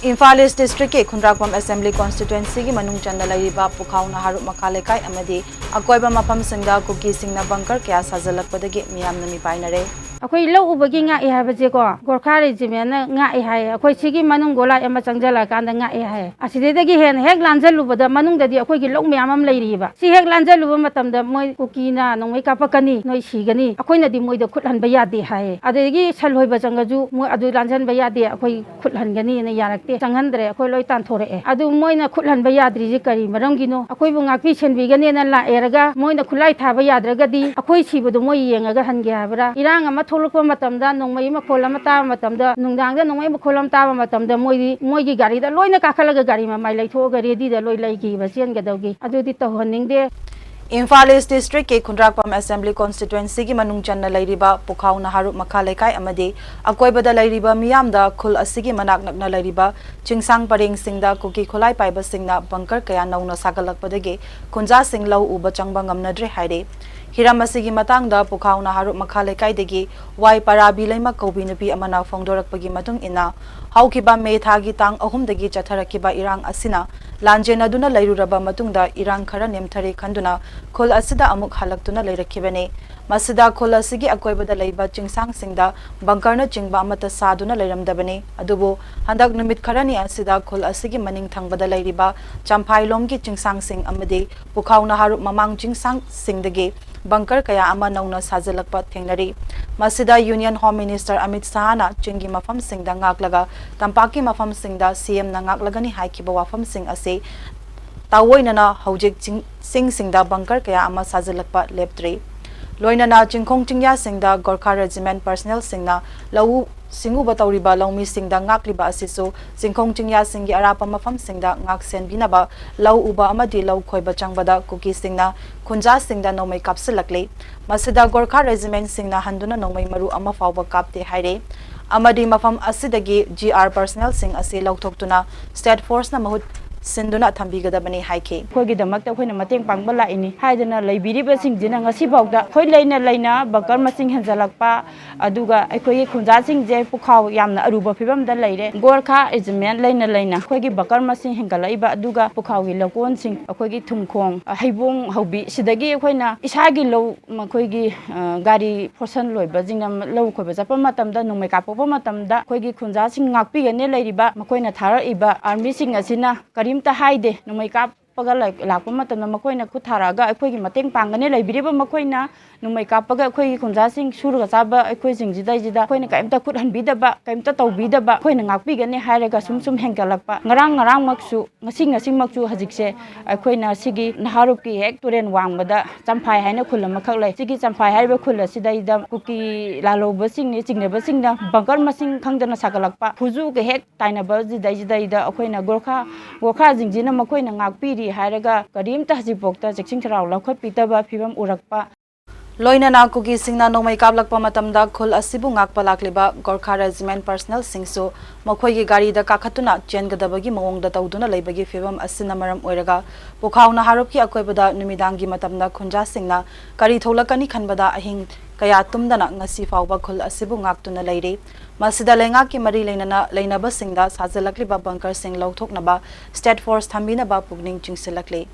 Imphal East District ke Khundrakpam Assembly Constituency ki manung chanda laiba Pukhau na Harup Makalekai amadi akoiba mafam singda Kuki singna bunker kya Sajinlakpadagi Meeyamna Meepainare अखोई लो उबगी ngai हाबजे को Gorkha regiment ngai हाय अखोई सिगी मनुंग गोला एमा चंगजला कांदा ngai हाय असिदेदगी हेन हेक लांजलुबद मनुंग ददी अखोई गी लोक म्याम अम लेरिबा सि हेक लांजलुब मतमदा मोय कुकीना नोंमै कापकनी नोय सिगनी अखोइनदी मोयद खुटहनब यादे हाय अदेगी सलहोइब चंगजु मोय अदु लांजनब यादे अखोई खुटहनगनी ने यारकते चंगहनद्रे अखोई लोय तानथोरए अदु मोयना खुटहनब याद्रिजि करी मरमगिनो अखोइबु ngakpi senbigani na la eraga moyna khulai thaba yadragadi अखोई सिबदु मोय येंगाga हनगे हाबरा इरांग अमा थोलकप मतमदा नोंमै मखोल अमा ताब मतमदा नुंदांगदा नोंमै मखोल अमा ताब मतमदा मोयगी गारीदा लोइना काखलगा गारी मा माइ लैथोगा रेडीदा लोइ लैगी बसेनगदौगी अदुदि तौहननिंगदे Imphal East District ke Khundrakpam Assembly Constituency ki manung channa lairiba Pukhau na Harup Makalekai amadi akoibada lairiba Meeyamda khul asigi manak nakna lairiba chingsang pareng singda Kuki khulai paiba singna bunker kaya nauna sagalakpadagi khunja sing lau uba changba ngamnadre haire Hiram asigi matangda Pukhau na Harup Makalekai degi wai parabi laima kobi nupi amana phongdorakpagi matung ina haukiba May thagi tang ahumdagi chatharakiba irang asina Lanjena duna lairuraba matungda irang khara nemthare khanduna khol asida amuk halaktuna lairakibane masida khol asigi akoibada leiba chingsang singda bunkerna chingba amata saduna lairamdabane adubu handak numit kharani asida khol asigi maning thangbada lairiba champhailomgi chingsang sing amade Pukhau na Harup mamang chingsang singdagi bunker kaya ama nauna sajilakpa thengnari masida Union Home Minister Amit Sahana chingi mafam singda ngaklaga tampaki mafam singda CM na ngaklagani haikiba wafam sing ase tawoinana hojik sing singda bunker kaya ama sajilakpa leptre loinana chingkhong chingya singda Gorkha Regiment personnel singna lau singu batauriba laumi singda ngakliba asisu chingkhong chingya singi arapa mafam singda ngak sen binaba lau uba amadi lau khoiba changbada Kuki singna khunja singda nomai kapsilakle masida Gorkha Regiment singna handuna nomai maru ama fawba kapte haire amadi mafam asidagi GR personnel sing ase lauthokuna state force na mahut Sinduna Tambigadabani Haike. Kogidamakta when a mating pangbala in Haidana Libiriba sing dinner Sibogda, Hoylena Lena, Bakarma sing Hanzalakpa, Aduga, Equi Kunzasing J. Pukau Yamna Aruba Pibam the lady. Gorka is a man Lena Lena, Quagi Bakarma sing Hangalaiba Aduga, Pukau Lakon sing, a Quagi Tumkong, a Haibong Hobi, Sidagi Wena, Ishagi low Makogi Gari Person Loy, Bazingham low Kobazapamatam, no make up of Matamda, Quagi Kunzasing Nakpi and Ladiba, Makoina Tara Iba are missing a sinna, Karim ta haide no mai kap paga lakpa matamna makoina kutharaga akhoi mateng pangane laibiriba makoina no mai kap paga akhoi khunja sing surga chaba akhoi jingjidai jida khoina kaimta khut hanbidaba kaimta tawbidaba khoina ngakpi gane hairaga sum hengalakpa ngarang maksu ngasing maksu hajikse akhoina sigi naharup ki hek turen wangmada champhai haina khulama khaklai sigi champhai haiba khula sidai da Kuki laloba sing ni chingneba singna bunker masing khangdana sagalakpa phuju ke hek tainaba jidai da akhoina Gorkha jingjina makoina ngakpiri hairaga karimta hajipokta jekching tharau lakhotpitaba phibam urakpa Loinana Kuki singna nomai kablakpa matamda khul asibu ngakpa lakliba Gorkha Regiment personnel singsu makhoigi gari da kakhatuna chengadabagi mawongda tawduna leibagi fibam asina maram oiraga Pukhau na Harup ki akoibada numidangi matamda khunja singna kari tholakani khanbada ahing kaya tumdana ngasi fawba khul asibu ngaktuna leire masida lenga ki mari leinaba singda sajilakliba bunker sing lauthoknaba state force thambinaba pugning chingsilakle